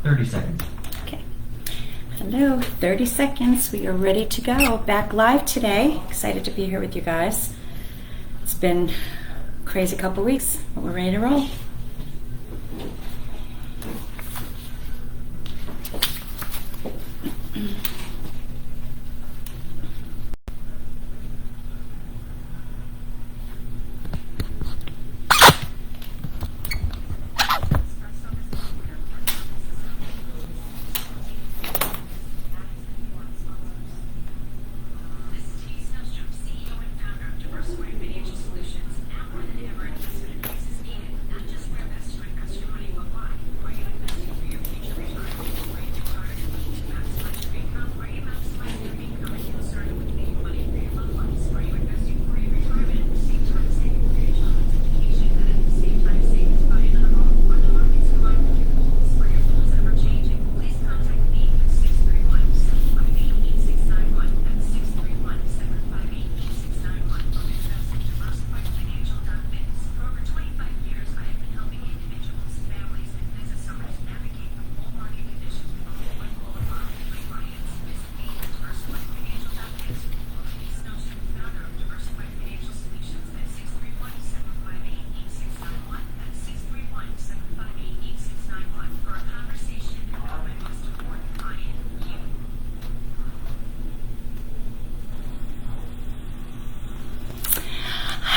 30 seconds. Okay. Hello, 30 seconds. We are ready to go. Back live today. Excited to be here with you guys. It's been a crazy couple weeks, but we're ready to roll.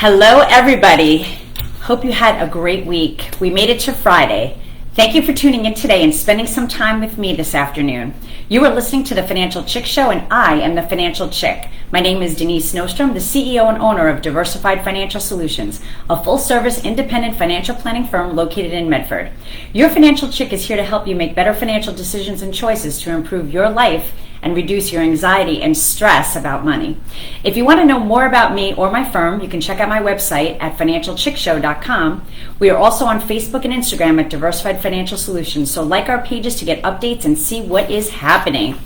Hello, everybody. Hope you had a great week. We made it to Friday. Thank you for tuning in today and spending some time with me this afternoon. You are listening to the Financial Chick Show, and I am the Financial Chick. My name is Denise Snowstrom, the CEO and owner of Diversified Financial Solutions, a full-service independent financial planning firm located in Medford. Your Financial Chick is here to help you make better financial decisions and choices to improve your life and reduce your anxiety and stress about money. If you want to know more about me or my firm, you can check out my website at financialchickshow.com. We are also on Facebook and Instagram at Diversified Financial Solutions, so like our pages to get updates and see what is happening.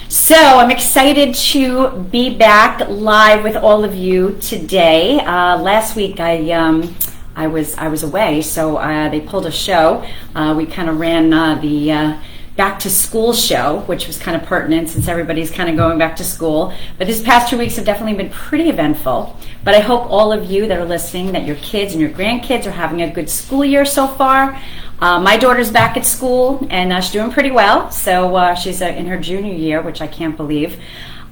So I'm excited to be back live with all of you today. Last week I was away, so they pulled a show. We kind of ran the back to school show, which was kind of pertinent since everybody's kind of going back to school. But these past 2 weeks have definitely been pretty eventful. But I hope all of you that are listening, that your kids and your grandkids are having a good school year so far. My daughter's back at school, and she's doing pretty well. So she's in her junior year, which I can't believe.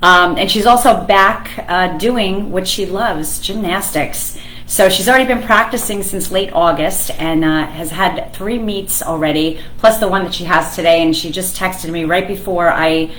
And she's also back doing what she loves, gymnastics. So she's already been practicing since late August and has had 3 meets already, plus the one that she has today. And she just texted me right before I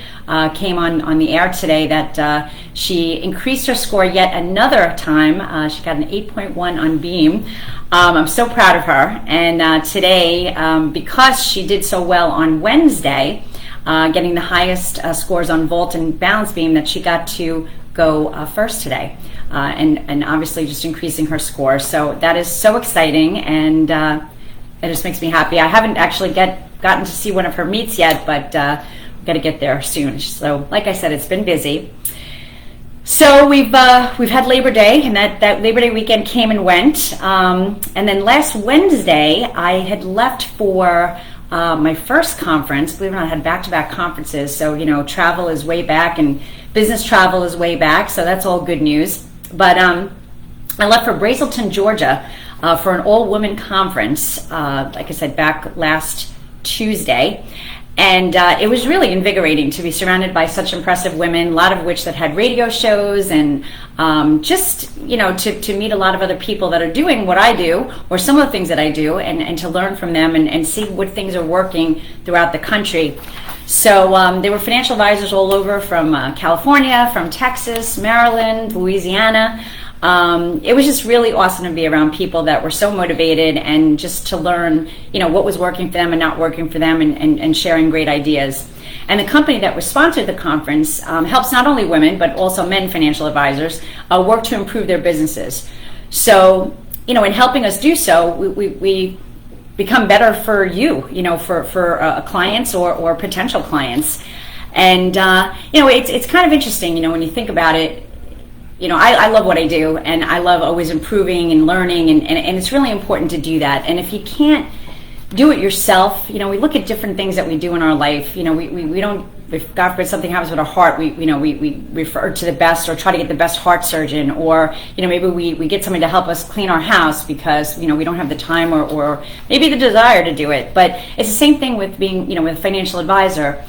came on the air today that she increased her score yet another time. She got an 8.1 on beam. I'm so proud of her. And today, because she did so well on Wednesday, getting the highest scores on vault and balance beam, that she got to go first today. And obviously just increasing her score. So that is so exciting, and it just makes me happy. I haven't actually gotten to see one of her meets yet, but we've got to get there soon. So like I said, it's been busy. So we've had Labor Day, and that Labor Day weekend came and went. And then last Wednesday, I had left for my first conference. Believe it or not, I had back-to-back conferences. So, travel is way back, and business travel is way back. So that's all good news. But I left for Brazelton, Georgia for an all-women conference, like I said, back last Tuesday. And it was really invigorating to be surrounded by such impressive women, a lot of which that had radio shows, and just, to meet a lot of other people that are doing what I do, or some of the things that I do, and to learn from them and see what things are working throughout the country. So there were financial advisors all over, from California, from Texas, Maryland, Louisiana. It was just really awesome to be around people that were so motivated, and just to learn, what was working for them and not working for them, and sharing great ideas. And the company that was sponsored the conference helps not only women, but also men financial advisors work to improve their businesses. So, in helping us do so, we become better for you, for clients or potential clients. And, it's kind of interesting, when you think about it. I love what I do, and I love always improving and learning, and it's really important to do that. And if you can't do it yourself. You know, we look at different things that we do in our life. You know, we don't, if God forbid something happens with our heart, we refer to the best or try to get the best heart surgeon, or, you know, maybe we get somebody to help us clean our house because, you know, we don't have the time or maybe the desire to do it. But it's the same thing with being, you know, with a financial advisor.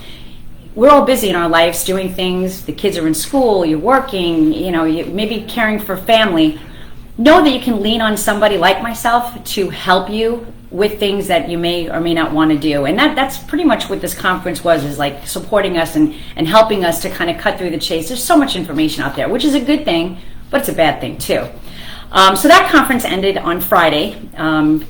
We're all busy in our lives doing things. The kids are in school, you're working, you know, you maybe caring for family. Know that you can lean on somebody like myself to help you with things that you may or may not want to do. And that's pretty much what this conference was, is like supporting us and helping us to kind of cut through the chase. There's so much information out there, which is a good thing, but it's a bad thing too. So that conference ended on Friday,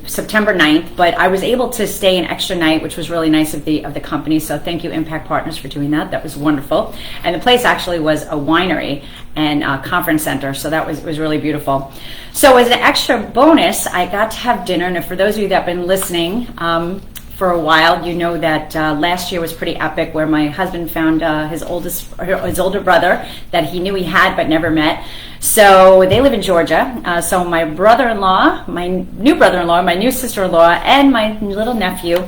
September 9th, but I was able to stay an extra night, which was really nice of the company. So thank you, Impact Partners, for doing that. That was wonderful. And the place actually was a winery and a conference center, so that was really beautiful. So as an extra bonus, I got to have dinner. And for those of you that have been listening for a while, you know that last year was pretty epic, where my husband found his older brother that he knew he had but never met. So they live in Georgia. So my brother-in-law, my new sister-in-law, and my little nephew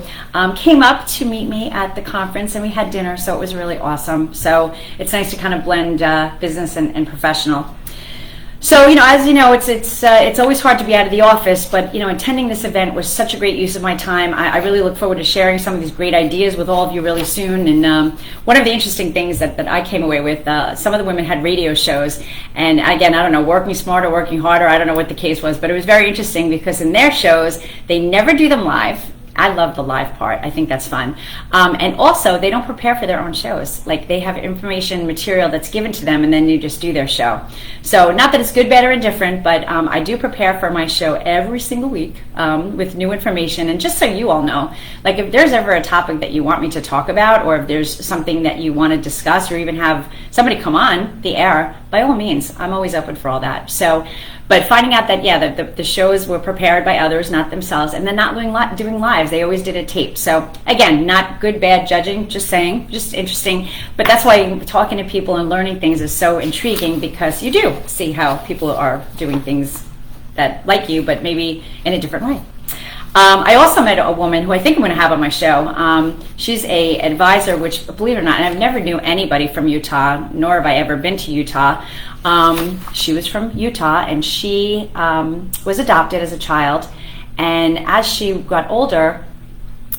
came up to meet me at the conference, and we had dinner. So it was really awesome. So it's nice to kind of blend business and professional. So, you know, as you know, it's always hard to be out of the office, but, you know, attending this event was such a great use of my time. I really look forward to sharing some of these great ideas with all of you really soon. And one of the interesting things that I came away with, some of the women had radio shows. And again, I don't know, working smarter, working harder, I don't know what the case was, but it was very interesting because in their shows, they never do them live. I love the live part. I think that's fun. And also, they don't prepare for their own shows. Like, they have information, material that's given to them, and then you just do their show. So not that it's good, bad, or indifferent, but I do prepare for my show every single week with new information. And just so you all know, like, if there's ever a topic that you want me to talk about, or if there's something that you want to discuss, or even have somebody come on the air, by all means, I'm always open for all that. So, but finding out that, yeah, the shows were prepared by others, not themselves, and then not doing lives. They always did a tape. So again, not good, bad judging, just saying, just interesting. But that's why talking to people and learning things is so intriguing, because you do see how people are doing things that like you, but maybe in a different way. I also met a woman who I think I'm going to have on my show. She's a advisor, which, believe it or not, and I've never knew anybody from Utah, nor have I ever been to Utah. She was from Utah, and she was adopted as a child. And as she got older,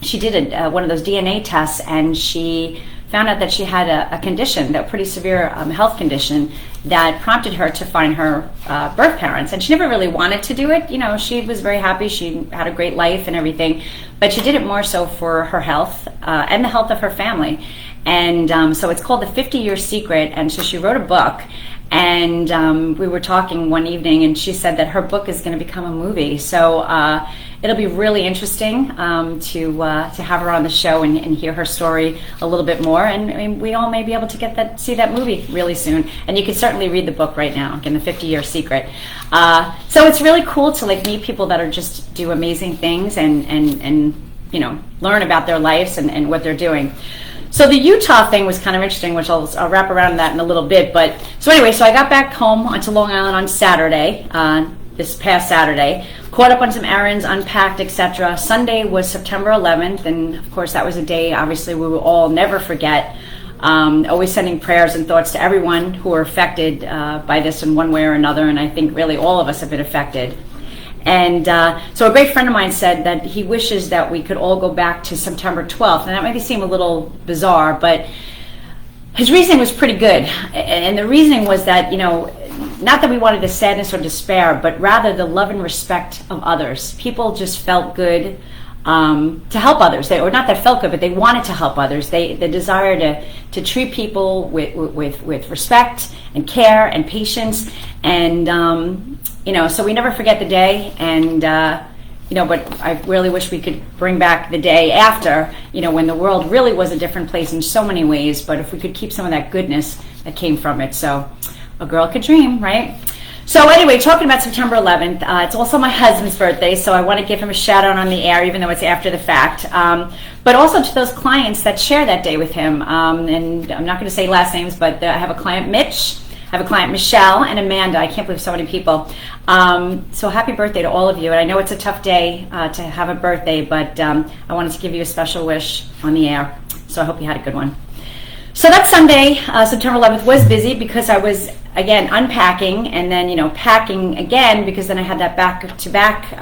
she did one of those DNA tests, and she found out that she had a condition, that pretty severe health condition, that prompted her to find her birth parents. And she never really wanted to do it. You know, she was very happy. She had a great life and everything. But she did it more so for her health and the health of her family. And so it's called The 50-Year Secret. And so she wrote a book. And we were talking one evening, and she said that her book is going to become a movie. So it'll be really interesting to have her on the show and hear her story a little bit more. And I mean, we all may be able to see that movie really soon. And you can certainly read the book right now, again, The 50-Year Secret. So it's really cool to like meet people that are just do amazing things and you know, learn about their lives and what they're doing. So the Utah thing was kind of interesting, which I'll wrap around that in a little bit. But so anyway, so I got back home onto Long Island on Saturday, this past Saturday, caught up on some errands, unpacked, etc. Sunday was September 11th, and of course that was a day obviously we will all never forget. Always sending prayers and thoughts to everyone who are affected by this in one way or another, and I think really all of us have been affected. And so a great friend of mine said that he wishes that we could all go back to September 12th. And that might seem a little bizarre, but his reasoning was pretty good. And the reasoning was that, you know, not that we wanted the sadness or despair, but rather the love and respect of others. People just felt good to help others. Or not that felt good, but they wanted to help others. The desire to treat people with respect and care and patience. And you know, so we never forget the day, and you know, but I really wish we could bring back the day after, you know, when the world really was a different place in so many ways, but if we could keep some of that goodness that came from it. So a girl could dream, right? So anyway, talking about September 11th, it's also my husband's birthday, so I want to give him a shout out on the air, even though it's after the fact. But also to those clients that share that day with him. And I'm not going to say last names, but I have a client, Mitch. I have a client, Michelle, and Amanda. I can't believe so many people. So happy birthday to all of you. And I know it's a tough day to have a birthday, but I wanted to give you a special wish on the air. So I hope you had a good one. So that Sunday, September 11th, was busy because I was, again, unpacking and then, packing again because then I had that back-to-back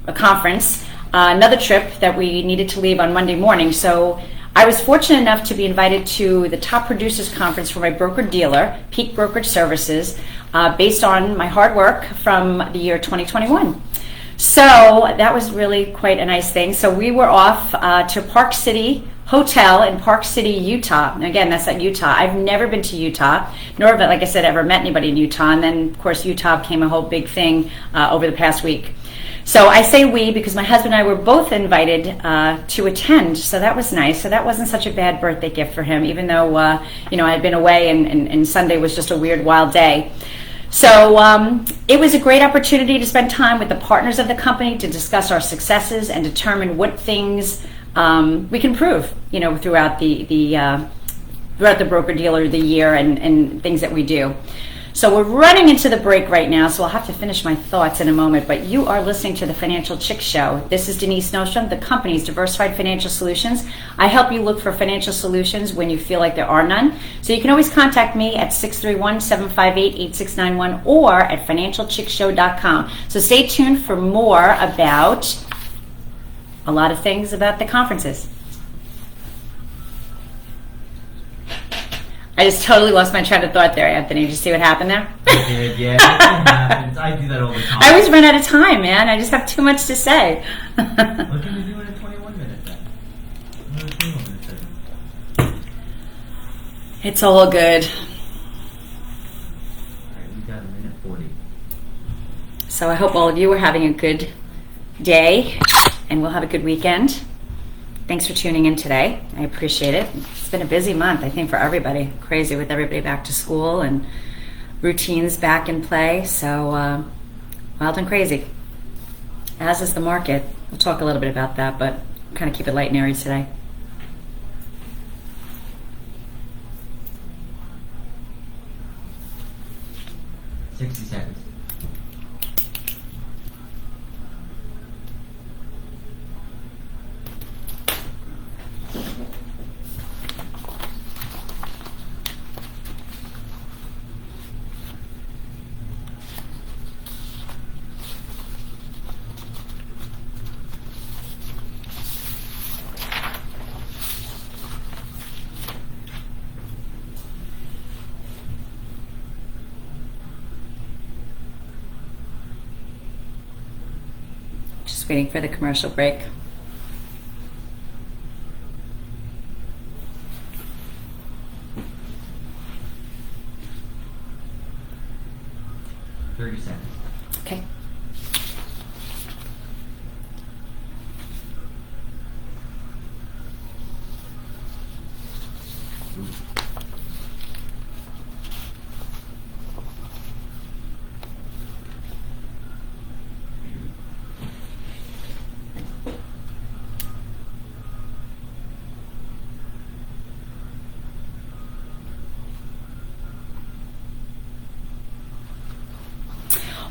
a conference, another trip that we needed to leave on Monday morning. So I was fortunate enough to be invited to the top producers conference for my broker-dealer, Peak Brokerage Services, based on my hard work from the year 2021. So that was really quite a nice thing. So we were off to Park City Hotel in Park City, Utah. And again, that's at Utah. I've never been to Utah, nor have I, like I said, ever met anybody in Utah. And then, of course, Utah became a whole big thing over the past week. So I say we because my husband and I were both invited to attend. So that was nice. So that wasn't such a bad birthday gift for him, even though, I had been away and Sunday was just a weird, wild day. So it was a great opportunity to spend time with the partners of the company to discuss our successes and determine what things we can improve, throughout throughout the broker-dealer, the year, and things that we do. So we're running into the break right now, so I'll have to finish my thoughts in a moment, but you are listening to the Financial Chick Show. This is Denise Nostrom, the company's Diversified Financial Solutions. I help you look for financial solutions when you feel like there are none. So you can always contact me at 631-758-8691 or at financialchickshow.com. So stay tuned for more about a lot of things about the conferences. I just totally lost my train of thought there, Anthony. Did you see what happened there? I did, yeah. I do that all the time. I always run out of time, man. I just have too much to say. What can we do in a 21 minute then? What a 21 minute segment. It's all good. Alright, we got a minute 40. So I hope all of you are having a good day, and we'll have a good weekend. Thanks for tuning in today. I appreciate it. It's been a busy month, I think, for everybody. Crazy with everybody back to school and routines back in play. So wild and crazy, as is the market. We'll talk a little bit about that, but kind of keep it light and airy today. $60 seconds. Just waiting for the commercial break. $30 seconds. Okay.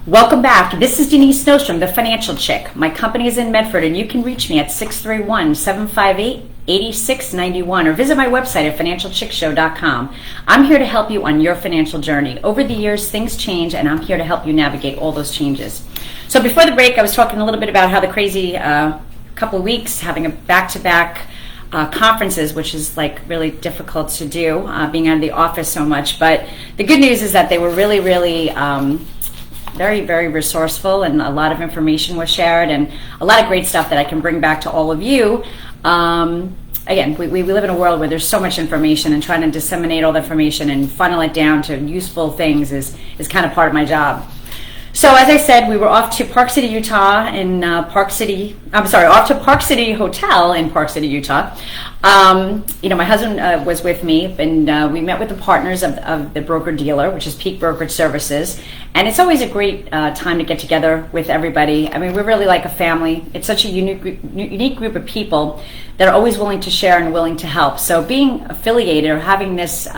Welcome back. This is Denise Nostrom, the Financial Chick. My company is in Medford, and you can reach me at 631-758-8691 or visit my website at financialchickshow.com. I'm here to help you on your financial journey. Over the years, things change, and I'm here to help you navigate all those changes. So before the break, I was talking a little bit about how the crazy couple of weeks having a back-to-back conferences, which is like really difficult to do, being out of the office so much. But the good news is that they were really, really very, very resourceful, and a lot of information was shared, and a lot of great stuff that I can bring back to all of you. Again, we live in a world where there's so much information, and trying to disseminate all the information and funnel it down to useful things is kind of part of my job. So as I said, we were off to Park City, Utah, off to Park City Hotel in Park City, Utah. My husband was with me, and we met with the partners of the broker-dealer, which is Peak Brokerage Services. And it's always a great time to get together with everybody. I mean, we're really like a family. It's such a unique group of people that are always willing to share and willing to help. So being affiliated or having this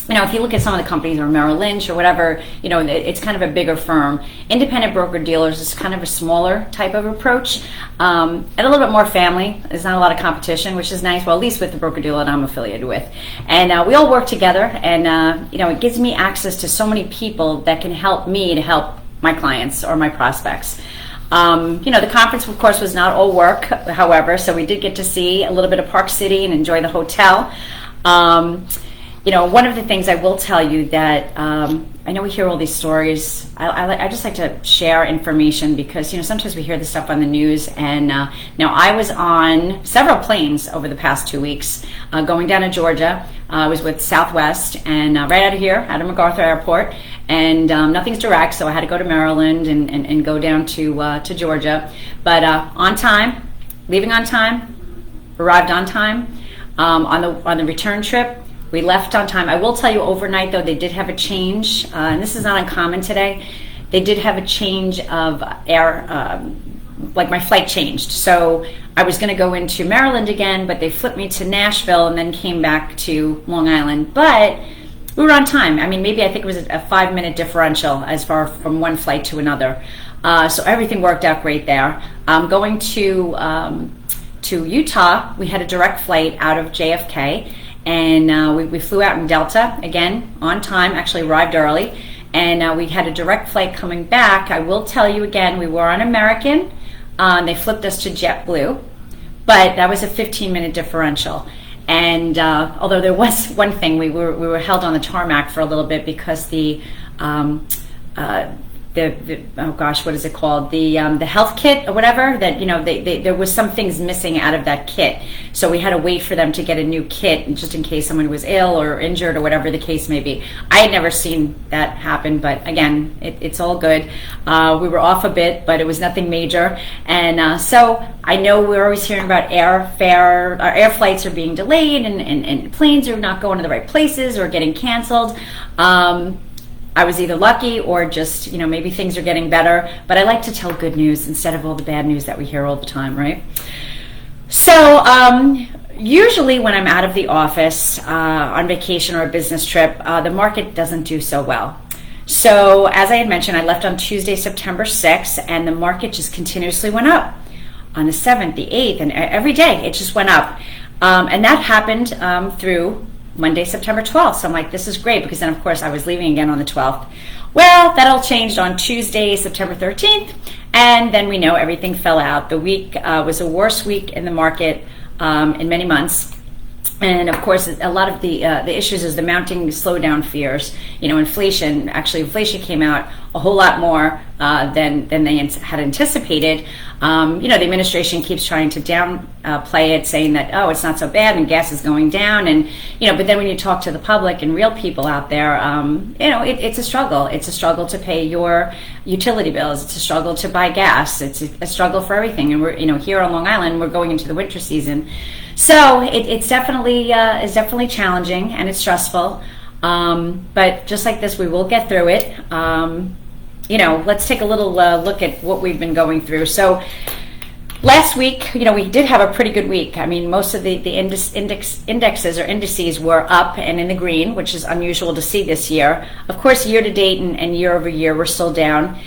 if you look at some of the companies or Merrill Lynch or whatever, it's kind of a bigger firm. Independent broker dealers is kind of a smaller type of approach, and a little bit more family. There's not a lot of competition, which is nice. Well, at least with the broker dealer that I'm affiliated with, and we all work together. And it gives me access to so many people that can help me to help my clients or my prospects. The conference, of course, was not all work, however, so we did get to see a little bit of Park City and enjoy the hotel. One of the things I will tell you that I know we hear all these stories. I just like to share information because, sometimes we hear this stuff on the news. And now I was on several planes over the past 2 weeks going down to Georgia. I was with Southwest and right out of here, out of MacArthur Airport. And nothing's direct, so I had to go to Maryland and go down to Georgia. But on time, leaving on time, arrived on time. On the return trip, we left on time. I will tell you, overnight though, they did have a change, and this is not uncommon today. They did have a change of air, like my flight changed. So I was going to go into Maryland again, but they flipped me to Nashville and then came back to Long Island. But we were on time. I think it was a 5-minute differential as far from one flight to another. So everything worked out great there. Going to Utah, we had a direct flight out of JFK. And we flew out in Delta, again, on time, actually arrived early. And we had a direct flight coming back. I will tell you again, we were on American. They flipped us to JetBlue. But that was a 15-minute differential. And although there was one thing, we were held on the tarmac for a little bit because the oh gosh, what is it called? The health kit or whatever, that there was some things missing out of that kit, so we had to wait for them to get a new kit just in case someone was ill or injured or whatever the case may be. I had never seen that happen, but again, it's all good. We were off a bit, but it was nothing major. And so I know we're always hearing about air flights are being delayed and planes are not going to the right places or getting canceled. I was either lucky or just, maybe things are getting better. But I like to tell good news instead of all the bad news that we hear all the time, right? So usually when I'm out of the office on vacation or a business trip, the market doesn't do so well. So as I had mentioned, I left on Tuesday, September 6th, and the market just continuously went up on the 7th, the 8th, and every day it just went up. And that happened through Monday, September 12th. So I'm like, this is great, because then of course I was leaving again on the 12th. Well, that all changed on Tuesday, September 13th, and then we know everything fell out. The week was the worst week in the market in many months. And of course, a lot of the issues is the mounting slowdown fears. Inflation. Actually, inflation came out a whole lot more than they had anticipated. The administration keeps trying to downplay it, saying that, oh, it's not so bad and gas is going down. And but then when you talk to the public and real people out there, it's a struggle. It's a struggle to pay your utility bills. It's a struggle to buy gas. It's a struggle for everything. And we're here on Long Island, we're going into the winter season. So it's definitely challenging and it's stressful, but just like this, we will get through it. Let's take a little look at what we've been going through. So last week, we did have a pretty good week. I mean, most of the indexes or indices were up and in the green, which is unusual to see this year. Of course, year to date and year over year, we're still down.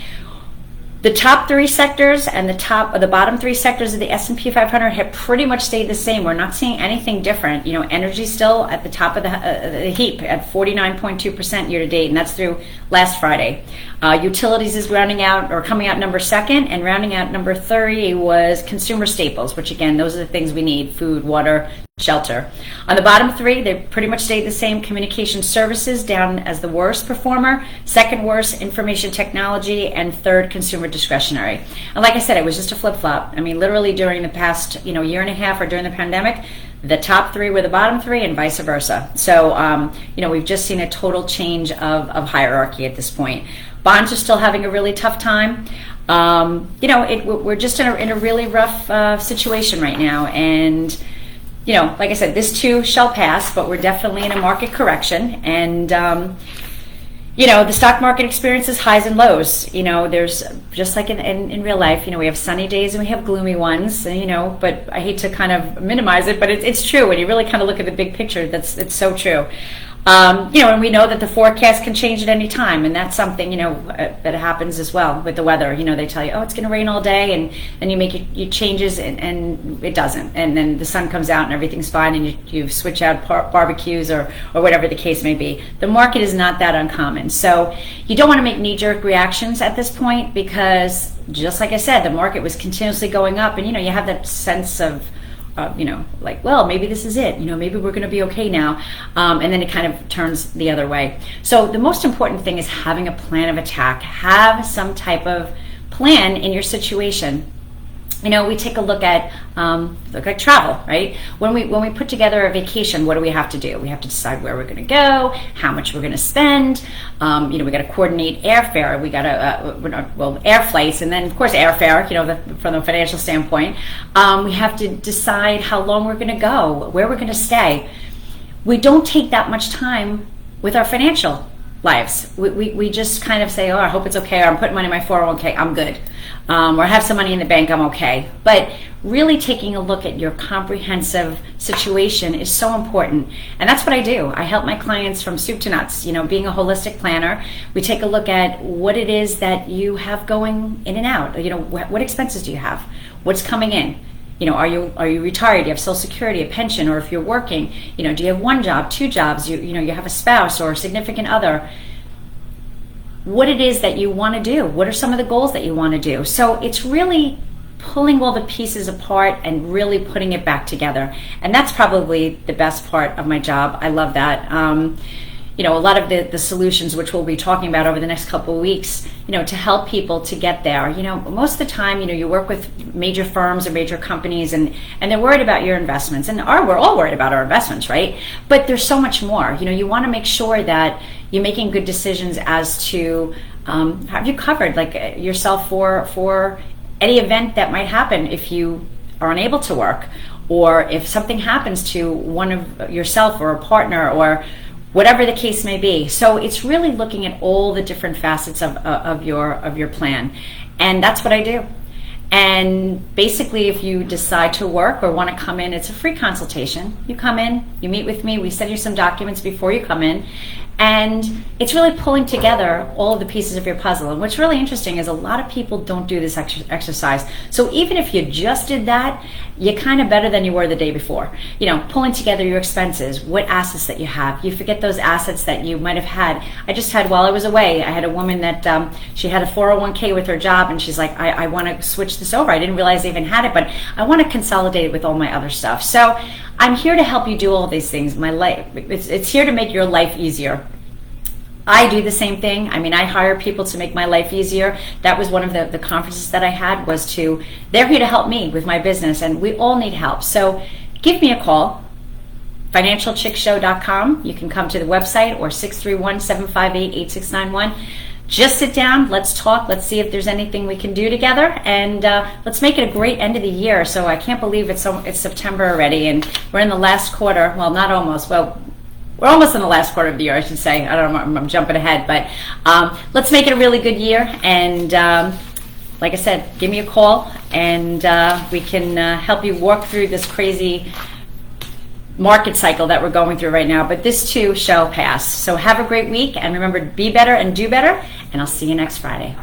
The top three sectors and the bottom three sectors of the S&P 500 have pretty much stayed the same. We're not seeing anything different. Energy still at the top of the heap at 49.2% year to date, and that's through last Friday. Utilities is rounding out or coming out number second, and rounding out number 3 was consumer staples, which again, those are the things we need: food, water, shelter. On the bottom 3, they pretty much stayed the same. Communication services down as the worst performer, second worst information technology, and third consumer discretionary. And like I said, it was just a flip-flop. I mean, literally during the past year and a half or during the pandemic, the top 3 were the bottom 3 and vice versa. So we've just seen a total change of hierarchy at this point. Bonds are still having a really tough time. We're just in a really rough situation right now, and like I said, this too shall pass, but we're definitely in a market correction. And, the stock market experiences highs and lows. There's just like in real life, we have sunny days and we have gloomy ones, but I hate to kind of minimize it, but it's true. When you really kind of look at the big picture, it's so true. And we know that the forecast can change at any time, and that's something, that happens as well with the weather. They tell you, oh, it's going to rain all day, and then you make your changes, and it doesn't. And then the sun comes out and everything's fine, and you switch out barbecues or whatever the case may be. The market is not that uncommon. So you don't want to make knee-jerk reactions at this point, because just like I said, the market was continuously going up, and, you have that sense of, well, maybe this is it. Maybe we're going to be okay now. And then it kind of turns the other way. So the most important thing is having a plan of attack. Have some type of plan in your situation. We take a look at travel, right? When we put together a vacation, what do we have to do? We have to decide where we're going to go, how much we're going to spend. We got to coordinate airfare. We got to air flights, and then of course airfare. From the financial standpoint, we have to decide how long we're going to go, where we're going to stay. We don't take that much time with our financial lives. We just kind of say, oh, I hope it's okay, or I'm putting money in my 401k, I'm good. Or I have some money in the bank, I'm okay. But really taking a look at your comprehensive situation is so important. And that's what I do. I help my clients from soup to nuts. Being a holistic planner, we take a look at what it is that you have going in and out. What expenses do you have? What's coming in? Are you retired? Do you have Social Security, a pension, or if you're working, do you have one job, two jobs? You have a spouse or a significant other. What it is that you want to do? What are some of the goals that you want to do? So it's really pulling all the pieces apart and really putting it back together. And that's probably the best part of my job. I love that. A lot of the solutions, which we'll be talking about over the next couple of weeks, to help people to get there. Most of the time, you work with major firms or major companies, and they're worried about your investments. And we're all worried about our investments, right? But there's so much more. You want to make sure that you're making good decisions as to have you covered, like yourself for any event that might happen if you are unable to work, or if something happens to one of yourself or a partner, or whatever the case may be. So it's really looking at all the different facets of your plan. And that's what I do. And basically, if you decide to work or want to come in, it's a free consultation. You come in, you meet with me, we send you some documents before you come in, and it's really pulling together all of the pieces of your puzzle. And what's really interesting is a lot of people don't do this exercise. So even if you just did that, you're kind of better than you were the day before. Pulling together your expenses, what assets that you have. You forget those assets that you might have had. I just had, while I was away, I had a woman that she had a 401k with her job, and she's like, I want to switch this over. I didn't realize I even had it, but I want to consolidate it with all my other stuff. So I'm here to help you do all these things. My life, it's here to make your life easier. I do the same thing. I hire people to make my life easier. That was one of the conferences that I had, they're here to help me with my business, and we all need help. So give me a call, financialchickshow.com. You can come to the website, or 631-758-8691. Just sit down, let's talk, let's see if there's anything we can do together, and let's make it a great end of the year. So I can't believe it's September already, and we're in the last quarter. Well, not almost. Well, we're almost in the last quarter of the year, I should say. I don't know, I'm jumping ahead, but let's make it a really good year. And like I said, give me a call, and we can help you walk through this crazy market cycle that we're going through right now. But this too shall pass. So have a great week, and remember, be better and do better, and I'll see you next Friday.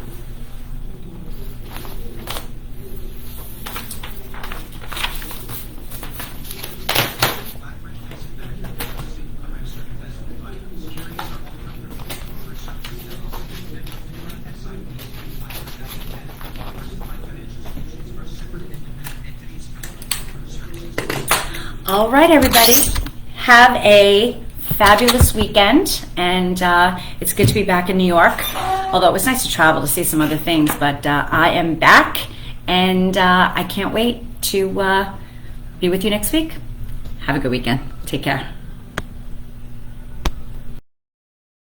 All right, everybody, have a fabulous weekend, and it's good to be back in New York, although it was nice to travel to see some other things, but I am back, and I can't wait to be with you next week. Have a good weekend. Take care.